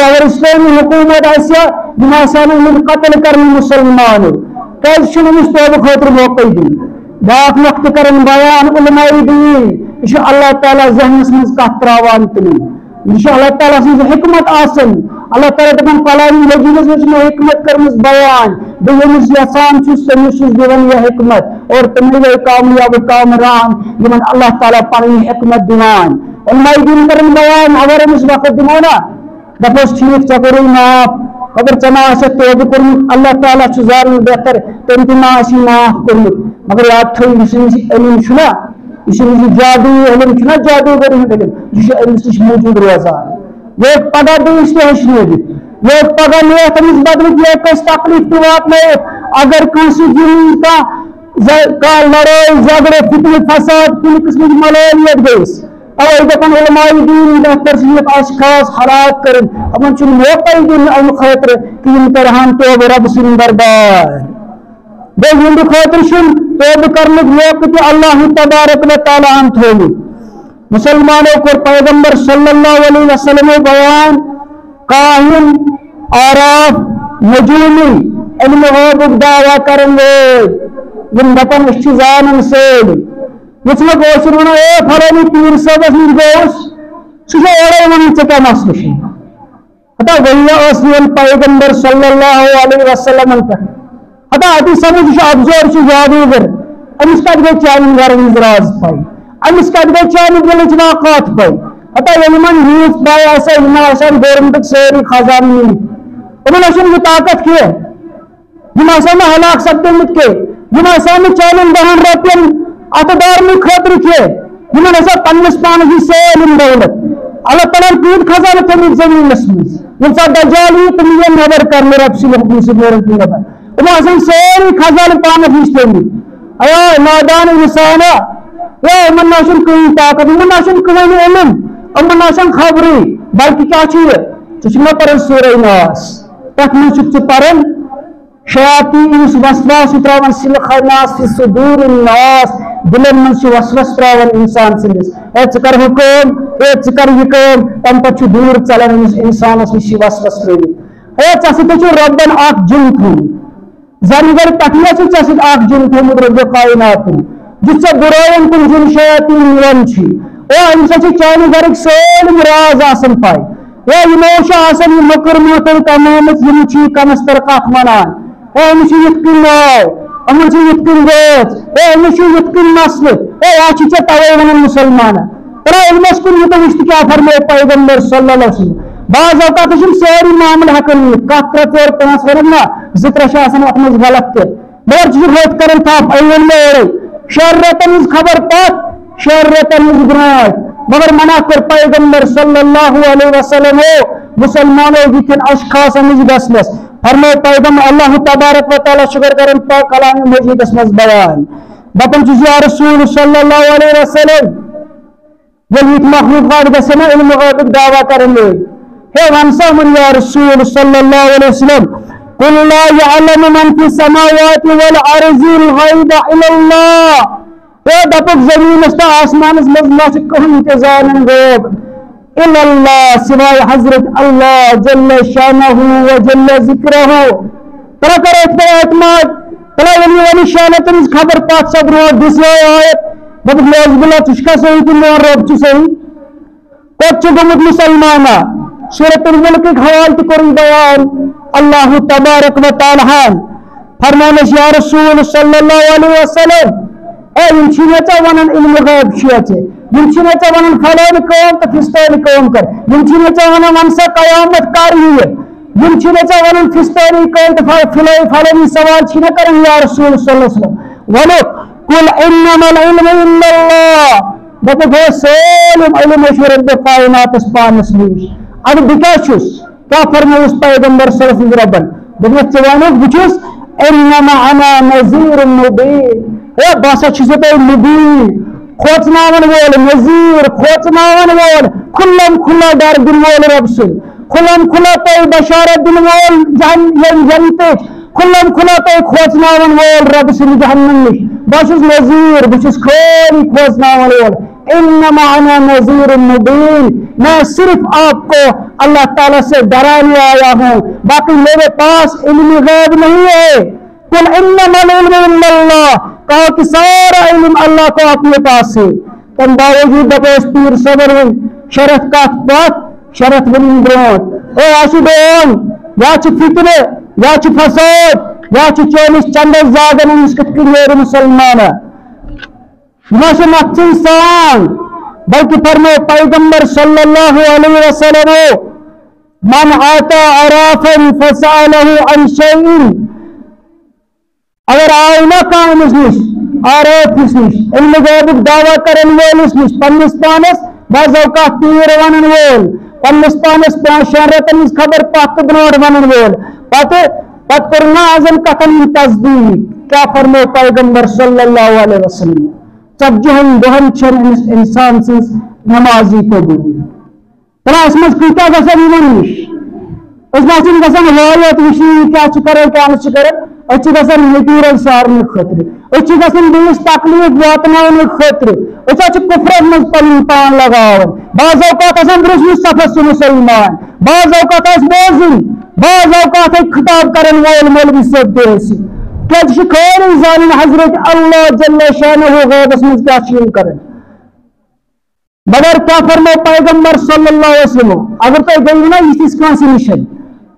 अगर इस्लामी हुकूमत आसिया बिनासानी कत्ल करने मुसलमान कल तौबा खतर मौका दिन बाक वक्त कर बयान उलमाए दीन यह अल्लाह ताला जहनस मज कत त्रावान तुल यह अल्लाह ताला सज हिकमत आसन अल्लाह ताला दपान कलाम मजीद में हिकमत करमस बयान यमिस यसान तमिस दिवन यह हिकमत और तमिल गए कामयाब कामरान यमन अल्लाह ताला पन हिकमत दिवान उलमाए दीन कर बयान अगर अमिस वक्त दिमो ना दपोस ठीक चा करू माफ अगर चना तौबा कर अल्लाह ताला जान बेहतर तम तुम माफ कर मगर याद थो अमिन यह जादू अमिन जादूगर यह अमिस मौजूद रोजान वो पगह दिस हेचन वो पगह नो तमिस बदल कस तकलीफ तो वात अगर कह लड़ाई झगड़े फितन फसाद कुछ किस्म की मलालियत गईस अवे दपान उलमाए दीन बेहतर अशखास हलाक कर अमन मौका दिन अम खतर कि करहन तौबा रब सिंह दरबार बेहद खतर तौबा करने मौका अल्लाह तबारक व तआला थोमुत मुसलमानों को पैगंबर सल्लल्लाहु अलैहि वसल्लम बयान काहिन आराफ नजूमी इल्म गैब दावा करेंगे यम दपन जान से ये गोस ए फलानी पीर सबस गोस सह वन क्या मसल हता वही पैगंबर सल्लल्लाहु अलैहि वसल्लम पे हता अति समझ अब्जोर जादूगर अमिस कत गई चान घर राज पाई अमिस कत गई चान दिल वाकत पाई हता यूथ पाई गवर्नमेंट सारी खजान मिल इन ताकत कह हलाक सपदमित कह चालन 10 रपियन अतदार खतर कह पन्नस पान सालम दौलत अल्लाह तआला कूद खजाना थमित जमीनस मज दज्जाल यी तुम ये नबर कर रब से हुक्म से नबर सारी खजाना पान हिश थमित अया नादान इंसान इन कहीं ताकत इन कहीं इलम इन खबरी बल्कि क्या पर सूरह नास तथ मज पर शयातीन वसवास त्रावन सिलखनास फि सुदूर नास दिलन मन वसवस त्रावन इंसान सिंदिस कर हुकुम कर यह कम तम पे दूर चलान इंसानस नश वसवस त्रित रबन जिन थोम जन गर तथिया जिन थोमुत रब कायनात जिस बुरायन कुन जिन शयातीन वन अम चान घर सालम राज पाई यमो मकर मोतर तमाम कमस तर कथ वनान नाव अमन गज अमन मसल तवे वन मुसलमान इलमस कुन वुच क्या फरमाए पैगंबर सल्लल्लाहु अलैहि वसल्लम बाज औकात सारी मामले हकन कत 3 4 5 वन ना 2 3 अत मज गलत मगर होत कर थप वन मे शर्रतन खबर पत शर्रतन ब्राट मगर मना कर पैगंबर सल्लल्लाहु अलैहि वसल्लम मुसलमानों दिखन अशखास गसनस फरमाए पैगंबर अल्लाह तबारक व तआला शुक्र करन पाक कलाम मजीद मज बयान दपन या रसूल सल्लल्लाहु अलैहि वसल्लम यह मखलूकात गसन इल्म गैब दावा करन हे वंसा मन या रसूल सल्लल्लाहु अलैहि वसल्लम कुल ला यअलमु मन फी समावाति वल अर्ज़िल गैब इल्लल्लाह हे दपक जमीन ता आसमान मज ना कहीं इंतजाम गैब इल्लल्लाह सिवाय हजरत अल्लाह जल्ल शानहु व जल्ल जिक्रुहु तरा कर एतमाद तला वली शानतन खबर पात सब रो दूसरे आयत बब लजबला तुष्का सही कि मोर रब छु सही कोच गुमत मुसलमान सूरतुल मुल्क हवाल तो कर बयान अल्लाह तबारक व तआला फरमाने या रसूल सल्लल्लाहु अलैहि वसल्लम ए वनन इल्म गैब वन फलान कौम तो फिस्तान कौम कर वन वनसा कयामत कर वन फिस्तानी कौम तो फलानी सवाल कर या रसूल सल्लल्लाहु अलैहि वसल्लम वनो कुल इन्नमल इल्मु इल्लल्लाह दप गो सालम इल्म रब कायनात पानस नीश अब क्या फरमाउस पैगंबर सल्लल्लाहु अलैहि वसल्लम दपस वन बुझुस इन्नमा अना नज़ीर मुबीन बसा मुबीन खोचनावन वोल नज़ीर खोचनावन वोल खुल्लम खुला डर दिन वोल रब से खुल्लम खुला तो बशारत दिन वोल जन्नत खुल्लम खुला तो खोचनावन वोल रब से जहन्नम निश बस नज़ीर बस खोली खोचनावन वोल इन्नमा अना नज़ीर मुबीन मैं सिर्फ आपको अल्लाह ताला से डराने आया हूँ बाकी मेरे पास इल्म गैब नहीं है कुल इन्नमल इल्मु इल्लल्लाह कहो कि सारा इल्म अल्लाह को अपने पास है तम बावजूद दपोस पीर सबर वन शरत का बात शरत वन ब्रोट ओ आशुदोन या फितने या फसाद या चोलिस चंद जागन इसके मुसलमान इंसान बल्कि फरमाए पैगंबर सल्लल्लाहु अलैहि वसल्लम मन आता अराफन फसअलहु अन शैइन अगर आए ना काम निश आरोप निश इल्म गैब दावा करन वोलिस निश पन्निस पानस बाज औकात तीर वनन वोल पन्निस पानस 5 रतन खबर पत ब्रोड वनन वोल पत करना आजम कथन तस्दीक क्या फरमाए पैगंबर सल्लल्लाहु अलैहि वसल्लम चबजहन दोहन छन इंसान से नमाजी कबूल तला इसमें कूता गसन इवन निश उसमें गसन वायत विषी क्या करे क्या करे गसन मटीरियल सारन खतर गसन बेस तकलीफ वातन खतर कुफर मज पन पान लगावन बाज औकात ब्रस सफस मुसलमान बाज औकात बोजन बाज औकात खिताब करन वोल मौलवी सब क्या खाली जान हजरत अल्लाह जल्ल शानहु गैबस मज क्या कर मगर क्या फरमो पैगंबर सल्लल्लाहु अलैहि वसल्लम, अगर तुम गई ना यिस निशन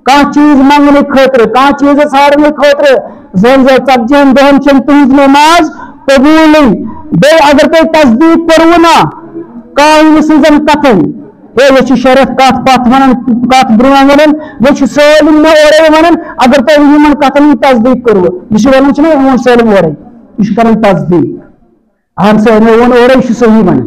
कह चीज मंगने खतर कह चीज ाड़ने खतर जन 40 दहन तुज नमाज कबूल बे अगर तुम तस्दीक करू ना कह सजन कथन हे ये शरफ कत पत वन कत ब्रोह वन ये सालम मे ओरे वन अगर तुम इन कथन तस्दीक करू यह वन सालम ओरे यह कर तस्दीक अहम से मे वो ओरे सही वन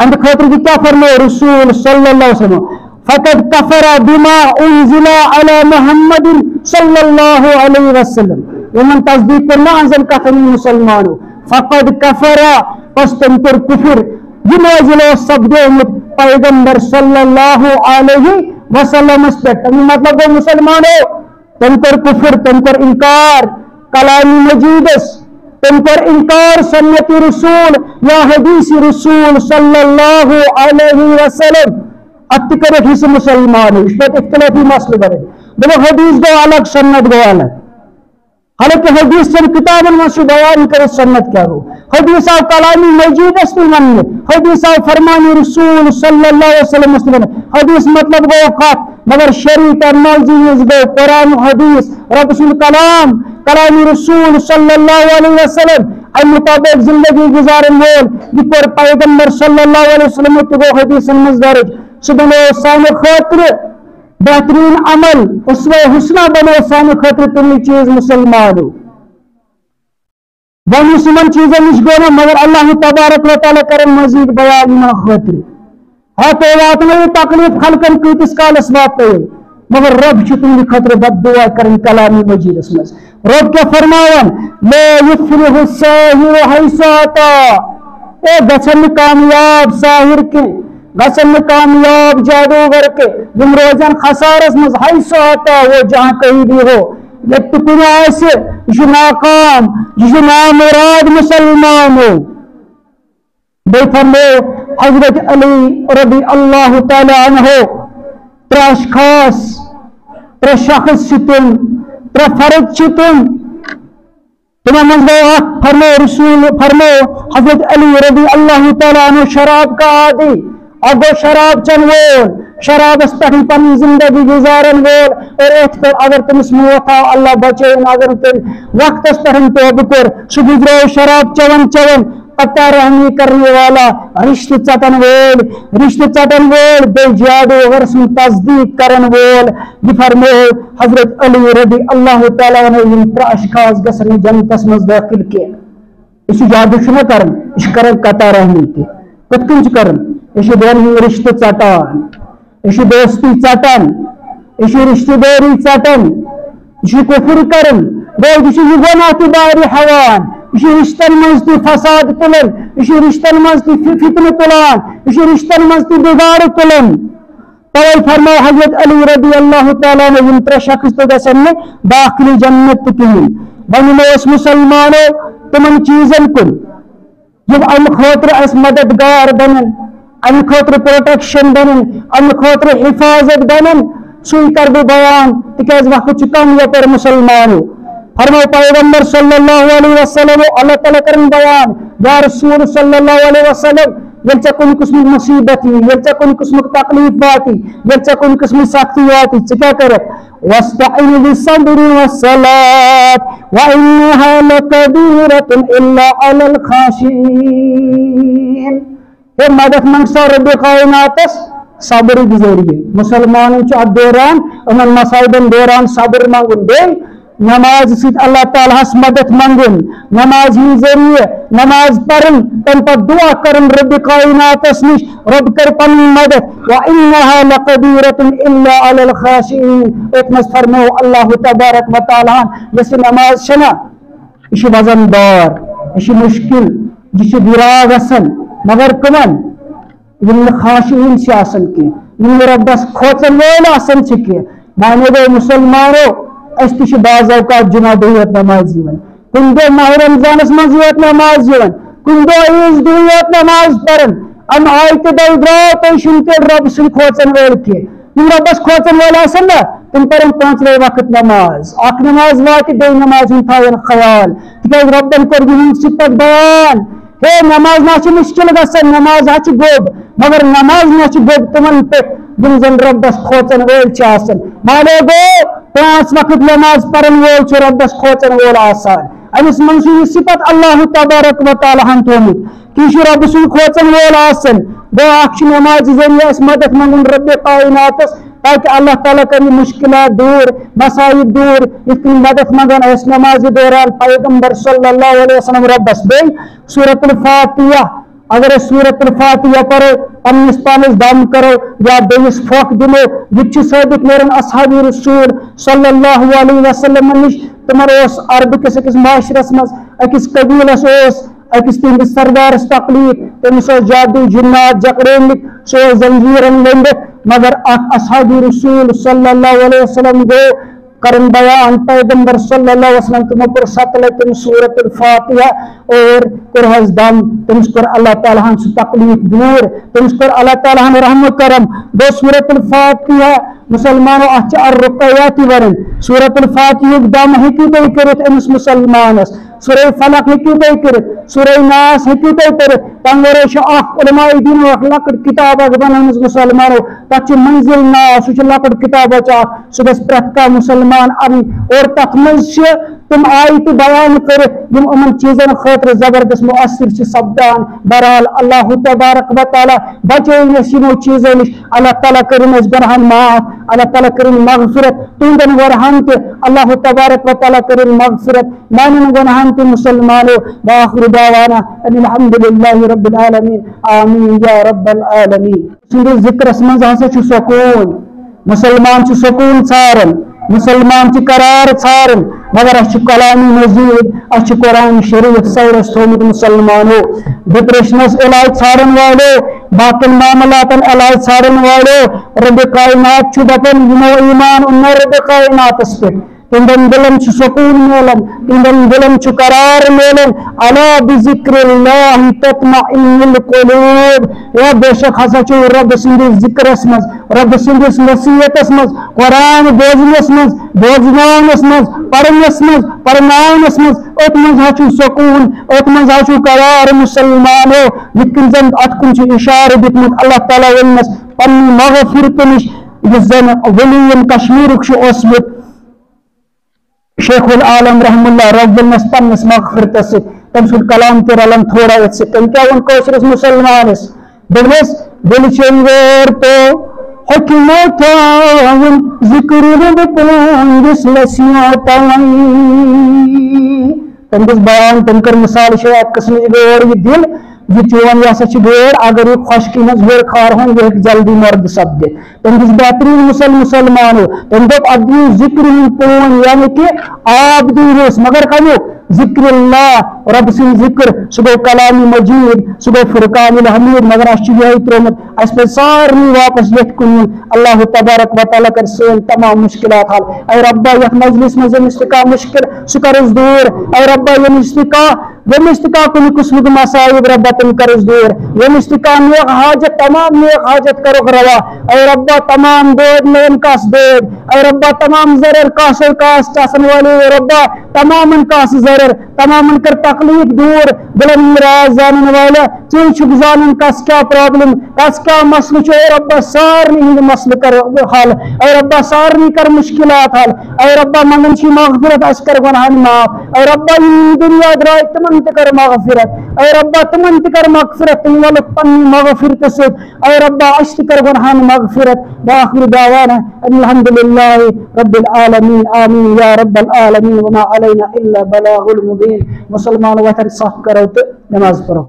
अंद खतर क्या फरमो रसूल सल्लल्लाहु अलैहि वसल्लम फकद कफरा बिमा उनजिला अला मुहम्मदिन सल्लल्लाहु अलैहि वसल्लम यमन तस्दीक करना अजन कथन मुसलमानो फकद कफरा पस तम कर कुफर यह सब्दोमुत पैगंबर सल्लल्लाहु अलैहि वसल्लम पे मतलब गो मुसलमानो तम कर कुफर तम कर इनकार कलामी मजीदस तम कर इनकार सन्नती रसूल या हदीस रसूल सल्लल्लाहु अलैहि वसल्लम अत कर हिस्स मुसलमान इस पर इख्तिलाफी मसले बने बोलो हदीस गो अलग सन्नत गो अलग हालांकि हदीस से किताबन में बयान करे सन्नत क्या हो हदीस आव कलामी मजीदस में मन हदीस आव फरमानी रसूल सल्लल्लाहु अलैहि वसल्लम हदीस मतलब गो खत मगर शरी टेक्नोलॉजी गो कुरान हदीस रब्बुल कलाम कलामी रसूल सल्लल्लाहु अलैहि वसल्लम अम मुताबिक जिंदगी गुजारन वोल यह पैगंबर सल्लल्लाहु अलैहि वसल्लम गो हदीसन मज दर्ज सह बनो सान खतर बेहतरीन अमल उसवे हुस्ना बनो सान खतर तुम चीज मुसलमानो वन सुमन चीजों नश गो मगर अल्लाह तबारक व तआला कर मजीद बयान खतर हाँ तो वात तकलीफ खलकन कतिस कालस वात मगर रब तुम खतर बददुआ कर कलामी मजीदस मज रब क्या फरमावन ला युफ्लिहु साहिर हैसु अता ए गछन कामयाब साहिर के गछन कामयाब जादूगर के यम रोजन खसारस मज हैसु अता वो जहां कहीं भी हो ये कुन आसे यह नाकाम यह नामुराद मुसलमान हो बे फरमो हजरत अली रबी अल्लाह तआला अन्हु त्रश खास त्रे शख्स तुम त्रे फर्द तुम तुम्हें मज गो फरमो रसूल फरमो हजरत अली रबी अल्लाह तआला अन्हु शराब का आदि अब शराब चन वोल शराबस पे पन जिंदगी गुजारन वोल और अगर तुमस मौत आओ अल्लाह बचन अगर तुम वक्तस पे तोब कर सह गुजरो शराब चवन चवन पत्ता रहमी करने वाला रिश्ते चटन वोल बे जादूगर सुन तस्दीक करन वोल यह फरमो हजरत अली रबी अल्लाह तआला अन्हु त्रश खास गसन जन्नतस मज दाखिल के यह जादू कर कर कता रहमी के कत कन कर यह दोन रिश्ते चटान यह दोस्ती चटन यह रिश्तेदारी चटन यह कुफर कर गो यह गुनाह बारी हवान यह रिश्तन मज फसाद तुलन यह रिश्तन मज फितन तुलान यह रिश्तन मज बिगाड़ तुलन तवे फरमाओ हजरत अली रबी अल्लाह तआला ने त्रे शख्स तो गसन दाखिल जन्नत कहीं बनो मुसलमानो तुम चीजन कुन जब अम खतर मददगार बनन अम खतर प्रोटेक्शन बनन अम खतर हिफाजत बनन सुई कर बह बयान तिकाज वक्त कम यपर मुसलमानो फरमो पैगंबर सल्लल्लाहु अलैहि वसल्लम अल्लाह ताला करन बयान या रसूल सल्लल्लाहु अलैहि वसल्लम ये चे कुन किस्म मुसीबत ये चे कुन किस्म तकलीफ वाती ये चे कुन किस्म सख्ती वाती क्या कर वस्तईन बिस्सब्रि वस्सलात व इन्नहा लकबीरतुन इल्ला अलल खाशिईन हे मदद मंगसा रब कायनातस सब्र गुजारिए मुसलमानों दौरान उन मसाइबन दौरान सब्र मंगुन बे नमाज सत अल्लाह ताला मदद मंगुन नमाज ही जरिए नमाज पढ़न तम पर दुआ करन रब कायनातस निश रब कर पन मदद व इन्नहा लकबीरतुन इल्ला अलल खाशिईन एक मस फरमाओ अल्लाह तबारक व तआला यस नमाज छना इश वजनदार इश मुश्किल जिस गिरा गसन मगर कमन इन खाशिईन से आसन के इन रब्बस खोचन वोल आसन के माने गो मुसलमानो अस बाज़ औकात जुमा दो नमाज कुन दो माह रमजानस मज नमाज कुन दो ईज दो नमाज पढ़न अम आय दो द्राव तुम रब सु खोचन वोल के रब्बस खोचन वोल ना तुम पर 5 वक्त नमाज अख नमाज वात बे नमाज थवन ख्याल तिक रबन कर सिफत बयान हे नमाज ना मुश्किल गसन नमाज गोब मगर नमाज ना तमन पे जन रब्बस खोचन वोल मानो गो 5 वक्त नमाज पढ़न वोल रब्बस खोचन वोल अमिस मन सिफत अल्लाह तबारक व तआला हन थोमुत कि रब सुन खोचन वोल गो नमाज जरिए मदद मंगन रब कायनात ताकि अल्लाह ताला कर मुश्किलात दूर मसाइब दूर इतनी मदद मंगन नमाज दौरान पैगंबर सल्लल्लाहु अलैहि वसल्लम रब्बस बे सूरतुल फातिहा अगर सूरतुल फातिहा पढ़ो पन्निस पानिस दम करो या बेस फोक दिलो ये साबित नेरन असहाबी रसूल सल्लल्लाहु अलैहि वसल्लम निश तमर अरब किस अकिस माशरस मज अकिस कबीलस अकिस तिंदिस सरदारस तकलीफ तमिस जादू जिन्नात जकड़ेमित सो जंजीरन लंबित मगर असहाबी रसूल सल्लल्लाहु अलैहि वसल्लम गो करन बयान पैगंबर सल्लल्लाहु अलैहि वसल्लम तुम पर सतल तुम सूरतुल फातिहा और कुरहस दम तुम पर अल्लाह ताला हन तकलीफ दूर तुम पर अल्लाह ताला हन रहमत करम दो सूरतुल फातिहा मुसलमानों अच रुकयात वन सूरतुल फातिहा दम हेकु तै करत अमिस मुसलमानस सूरह फलक हेकु तै करत सूरह नास हेकु तै करत तंगरे उलमाए दीन लकड़ किताब बनामस मुसलमानों तच मंजिल नास लकड़ किताब सुबह प्रत का मुसलमान अन और तथ मज तुम आय तो बयान कर चीजन खतर जबरदस्त मुअसर सपदान बहरहाल अल्लाह तबारक व तआला बचन यमो चीजों नश अल्लाह ताला करिन गुनाहन माफ अल्लाह ताला करिन मगफिरत तुंदन गुनाहन ते अल्लाह तबारक व तआला करिन मगफिरत मानन गुनाहन ते मुसलमानों बाखिर दावाना अल्हम्दुलिल्लाहि रब्बिल आलमीन आमीन या रब्बल आलमीन सुंदर जिक्र मज हसा सुकून मुसलमान सुकून छारन मुसलमान करार छारन मगर कलामी मजीद कुरान शरीफ सौरस थोमुत मुसलमानों डिप्रेशनस इलाज छाड़न वालो बातिल मामलातन इलाज छाड़न वालो रब कायनात दपन यमो ईमान उन रब कायनातस पे तिंदन दिलन सुकून मिलन तिंदन दिलन करार मिलन अला बिजिक्रिल्लाह तत्मइन्नुल कुलूब या बेशक हसा रब सिंदिस जिक्रस मज रब सिंदिस नसीहतस मज कुरान बोझनस मज बोझनावनस मज पढ़नस मज पढ़नावनस मज ओत मज हाचु सुकून ओत मज हाचु करार मुसलमानों यितकन जन अतकुन इशारे दितमुत अल्लाह ताला वनस पन्नी मगफिरत निश यस जन वलीन कश्मीर ओसमुत शेखुल आलम रहमुल्लाह रब्बुल पन्नस मगफिरत तम सुद कलाम ते रलन थोड़ा तम क्या वन कौशरस मुसलमानस दिलस दिल चंगोर तो हकमतावन जिक्र रब पंगिस लसिया तवन तम बयान तम कर मिसाल शे किस्म गोर ये दिल ये चोन यह गोर अगर ये खुशकी मज गोर खार हो यह जल्दी मर्द सपदे तम बेहतरीन मुसलमानो तम दप अदू जिक्र पोन यानी कि आप दूस मगर कमो जिक्रिल्लाह रब सिंह जिक्र सुबह कलामी मजीद सुबह फुरकानुल हमीद मगर यही त्रोमुत अस पे सारी वापस ये कुन अल्लाह तबारक व तआला कर सन तमाम मुश्किलात हल ऐ रब्बा यह मजलिस में इस्तिका मुश्किल सुकर दूर ऐ रब्बा ये इस्तिका कुन किस्म मसाइब रब्बा तुम कर दूर ये इस्तिका नेक हाजत तमाम नेक हाजत करो रवा ऐ रब्बा तमाम बोझ में इनकास बोझ ऐ रब्बा तमाम जरर काशल कास चासन वाले रब्बा तमाम इनकास जरर तमाम कर तकलीफ दूर बुलंद राज जानने वाला चुन जानन कस क्या प्रॉब्लम कस क्या मसल छो रब्बा सारनी हिंद मसल कर हाल ऐ रब्बा सारनी कर मुश्किलात हाल ऐ रब्बा मंगन छी मगफिरत अस कर गुनाहन माफ ऐ रब्बा दुनिया द्राय तमन कर मगफिरत ऐ रब्बा तमन कर मगफिरत वल पन मगफिरत से ऐ रब्बा अस कर गुनाहन मगफिरत बाखिर दावाना अल्हम्दुलिल्लाह रब्बिल आलमीन आमीन या रब्बल आलमीन वमा अलैना इल्ला बलागुल मुबीन मुसलमान वतन साफ करो तो नमाज पढ़ो।